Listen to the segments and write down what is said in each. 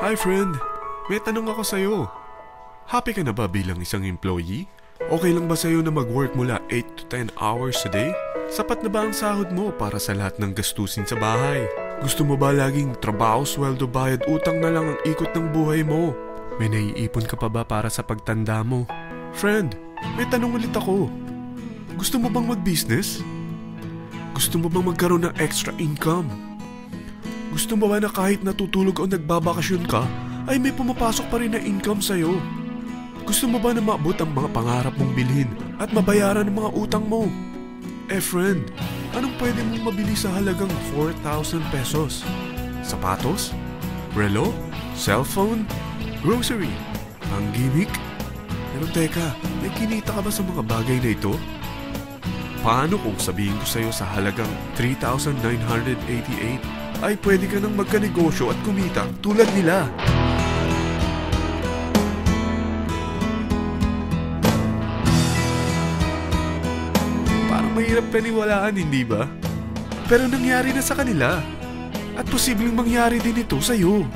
Hi friend, may tanong ako sa'yo. Happy ka na ba bilang isang employee? Okay lang ba sa'yo na mag-work mula 8 to 10 hours a day? Sapat na ba ang sahod mo para sa lahat ng gastusin sa bahay? Gusto mo ba laging trabaho, sweldo, bayad, utang na lang ang ikot ng buhay mo? May naiipon ka pa ba para sa pagtanda mo? Friend, may tanong ulit ako. Gusto mo bang mag-business? Gusto mo bang magkaroon ng extra income? Gusto mo ba na kahit natutulog o nagbabakasyon ka, ay may pumapasok pa rin na income sa'yo? Gusto mo ba na maabot ang mga pangarap mong bilhin at mabayaran ang mga utang mo? Friend, anong pwede mong mabili sa halagang 4,000 pesos? Sapatos? Relo? Cellphone? Grocery? Ang gimmick? Pero teka, may kinita ka ba sa mga bagay na ito? Paano kung sabihin ko sa'yo sa halagang 3,988 ay pwede ka nang magkanegosyo at kumita tulad nila? Parang mahirap paniwalaan, hindi ba? Pero nangyari na sa kanila. At posibleng mangyari din ito sa'yo.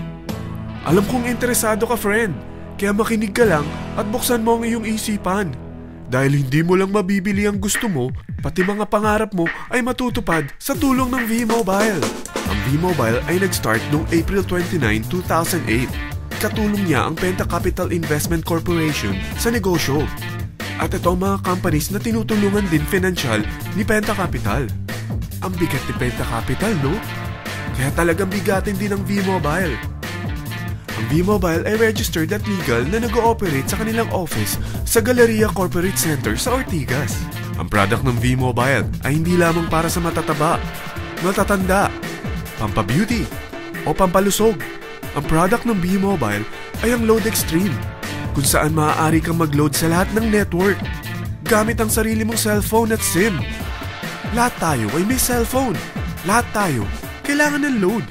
Alam kong interesado ka, friend. Kaya makinig ka lang at buksan mo ang iyong isipan. Dahil hindi mo lang mabibili ang gusto mo, pati mga pangarap mo ay matutupad sa tulong ng V-Mobile. Ang V-Mobile ay nag-start noong April 29, 2008. Katulong niya ang Penta Capital Investment Corporation sa negosyo. At ito ang mga companies na tinutulungan din financial ni Penta Capital. Ang bigat ni Penta Capital, no? Kaya talagang bigatin din ang V-Mobile. Ang V-Mobile ay registered at legal na nag-ooperate sa kanilang office sa Galleria Corporate Center sa Ortigas. Ang product ng V-Mobile ay hindi lamang para sa matataba, matatanda, pampabeauty, o pampalusog. Ang product ng V-Mobile ay ang Load Extreme, kung saan maaari kang mag-load sa lahat ng network gamit ang sarili mong cellphone at SIM. Lahat tayo ay may cellphone. Lahat tayo kailangan ng load.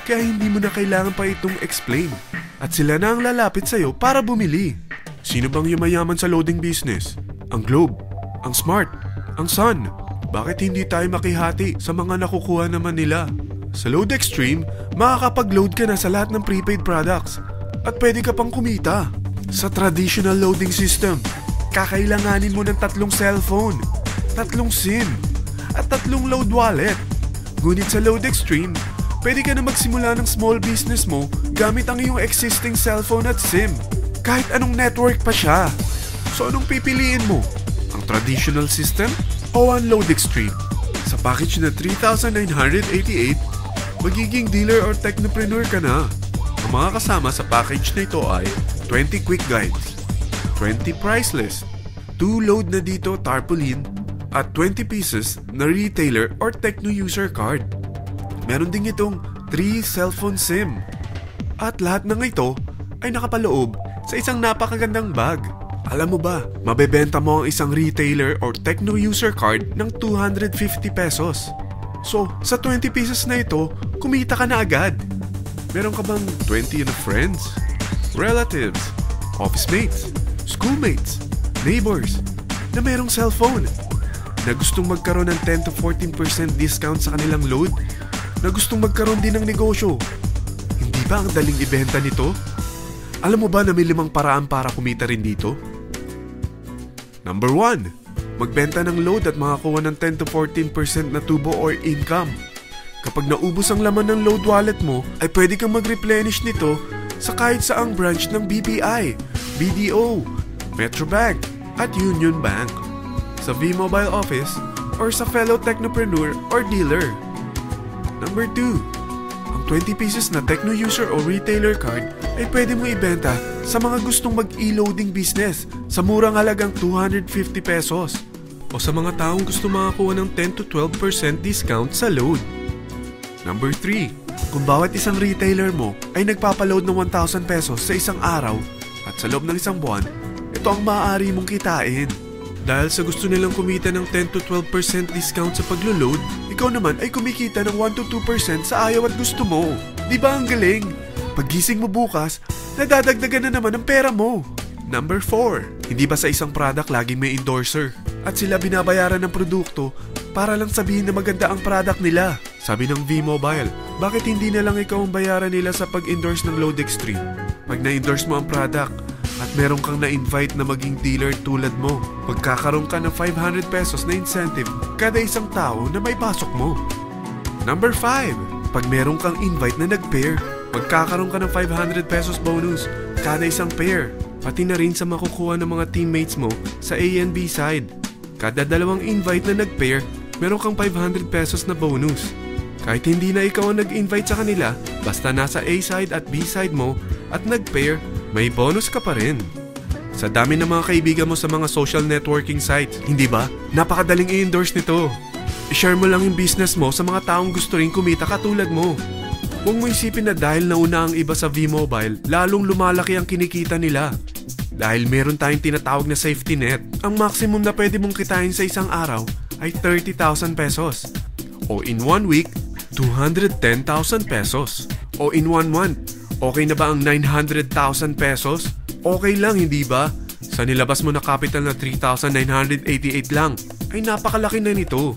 Kaya hindi mo na kailangan pa itong explain. At sila na ang lalapit sa'yo para bumili. Sino bang yumayaman sa loading business? Ang Globe, ang Smart, ang Sun. Bakit hindi tayo makihati sa mga nakukuha naman nila? Sa Load Extreme, makakapag-load ka na sa lahat ng prepaid products. At pwede ka pang kumita. Sa traditional loading system, kakailanganin mo ng 3 cellphone, 3 SIM, at 3 load wallet. Ngunit sa Load Extreme, pwede ka na magsimula ng small business mo gamit ang iyong existing cellphone at SIM. Kahit anong network pa siya. So anong pipiliin mo? Ang traditional system o ang Load Extreme? Sa package na 3,988, magiging dealer or technopreneur ka na. Ang mga kasama sa package na ito ay 20 quick guides, 20 price list, 2 load na dito tarpaulin, at 20 pieces na retailer or techno user card. Meron din itong 3 cellphone SIM. At lahat ng ito ay nakapaloob sa isang napakagandang bag. Alam mo ba, mabebenta mo ang isang retailer or techno user card ng 250 pesos. So, sa 20 pieces na ito, kumita ka na agad. Meron ka bang 20 na friends, relatives, office mates, schoolmates, neighbors na merong cellphone, na gustong magkaroon ng 10 to 14% discount sa kanilang load, na gustong magkaroon din ng negosyo? Hindi ba ang daling ibenta nito? Alam mo ba na may 5 paraan para kumita rin dito? Number 1, magbenta ng load at makakuha ng 10 to 14% na tubo or income. Kapag naubos ang laman ng load wallet mo, ay pwede kang mag-replenish nito sa kahit saang branch ng BPI, BDO, Metrobank, at Union Bank, sa V-Mobile office, or sa fellow technopreneur or dealer. Number 2, ang 20 pieces na techno user o retailer card ay pwede mo ibenta sa mga gustong mag-e-loading business sa murang halagang 250 pesos o sa mga taong gusto makakuha ng 10 to 12% discount sa load. Number 3, kung bawat isang retailer mo ay nagpapaload ng 1,000 pesos sa isang araw at sa loob ng isang buwan, ito ang maaari mong kitain. Dahil sa gusto nilang kumita ng 10 to 12% discount sa paglo-load, ikaw naman ay kumikita ng 1 to 2% sa ayaw at gusto mo. Di ba ang galing? Paggising mo bukas, nadadagdagan na naman ang pera mo. Number 4, hindi ba sa isang product laging may endorser? At sila binabayaran ng produkto para lang sabihin na maganda ang product nila. Sabi ng V-Mobile, bakit hindi na lang ikaw ang bayaran nila sa pag-endorse ng Load Extreme? Pag na-endorse mo ang product at meron kang na-invite na maging dealer tulad mo, magkakaroon ka ng 500 pesos na incentive kada isang tao na may pasok mo. Number 5. Pag meron kang invite na nag-pair, magkakaroon ka ng 500 pesos bonus kada isang pair. Pati na rin sa makukuha ng mga teammates mo sa A and B side. Kada dalawang invite na nag-pair, meron kang 500 pesos na bonus. Kahit hindi na ikaw ang nag-invite sa kanila, basta nasa A side at B side mo at nag-pair, may bonus ka pa rin. Sa dami ng mga kaibigan mo sa mga social networking sites, hindi ba? Napakadaling i-endorse nito. I-share mo lang yung business mo sa mga taong gusto rin kumita katulad mo. Huwag mo isipin na dahil nauna ang iba sa V-Mobile, lalong lumalaki ang kinikita nila. Dahil meron tayong tinatawag na safety net, ang maximum na pwede mong kitain sa isang araw ay 30,000 pesos. O in 1 week, 210,000 pesos. O in 1 month, okay na ba ang 900,000 pesos? Okay lang, hindi ba? Sa nilabas mo na capital na 3,988 lang, ay napakalaki na nito.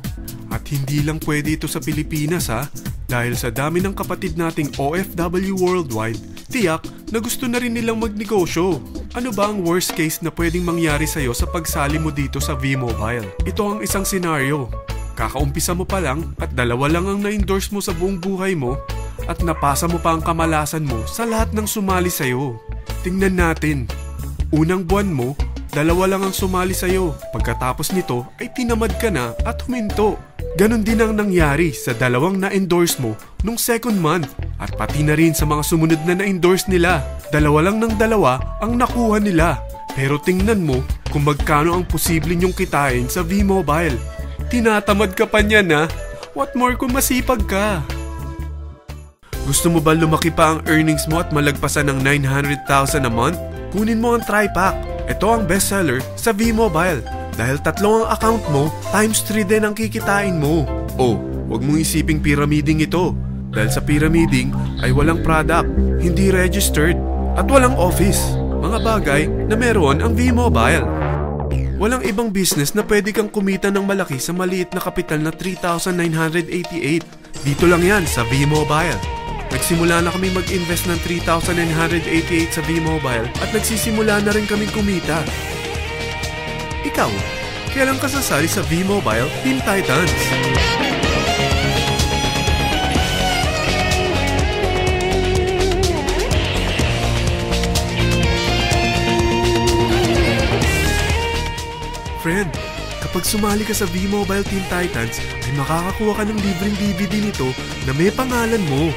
At hindi lang pwede ito sa Pilipinas ha, dahil sa dami ng kapatid nating OFW worldwide, tiyak na gusto na rin nilang magnegosyo. Ano ba ang worst case na pwedeng mangyari sa'yo sa pagsali mo dito sa V-Mobile? Ito ang isang senaryo. Kakaumpisa mo pa lang at dalawa lang ang na-endorse mo sa buong buhay mo at napasa mo pa ang kamalasan mo sa lahat ng sumali sa'yo. Tingnan natin. Unang buwan mo, dalawa lang ang sumali sa'yo. Pagkatapos nito ay tinamad ka na at huminto. Ganon din ang nangyari sa dalawang na-endorse mo nung second month at pati na rin sa mga sumunod na na-endorse nila. Dalawa lang ng dalawa ang nakuha nila. Pero tingnan mo kung magkano ang posible nyong kitain sa V-Mobile. Tinatamad ka pa niyan ha? What more kung masipag ka? Gusto mo ba lumaki pa ang earnings mo at malagpasan ng 900,000 a month? Kunin mo ang TriPack. Ito ang bestseller sa V-Mobile. Dahil 3 ang account mo, times 3 din ang kikitain mo. Oh, wag mong isiping pyramiding ito. Dahil sa pyramiding ay walang product, hindi registered, at walang office. Mga bagay na meron ang V-Mobile. Walang ibang business na pwede kang kumita ng malaki sa maliit na kapital na 3,988. Dito lang yan sa V-Mobile. Nagsimula na kami mag-invest ng 3,988 sa V-Mobile at nagsisimula na rin kaming kumita. Ikaw, kailan ka sasali sa V-Mobile Teen Titans? Friend, kapag sumali ka sa V-Mobile Teen Titans, ay makakakuha ka ng libreng DVD nito na may pangalan mo.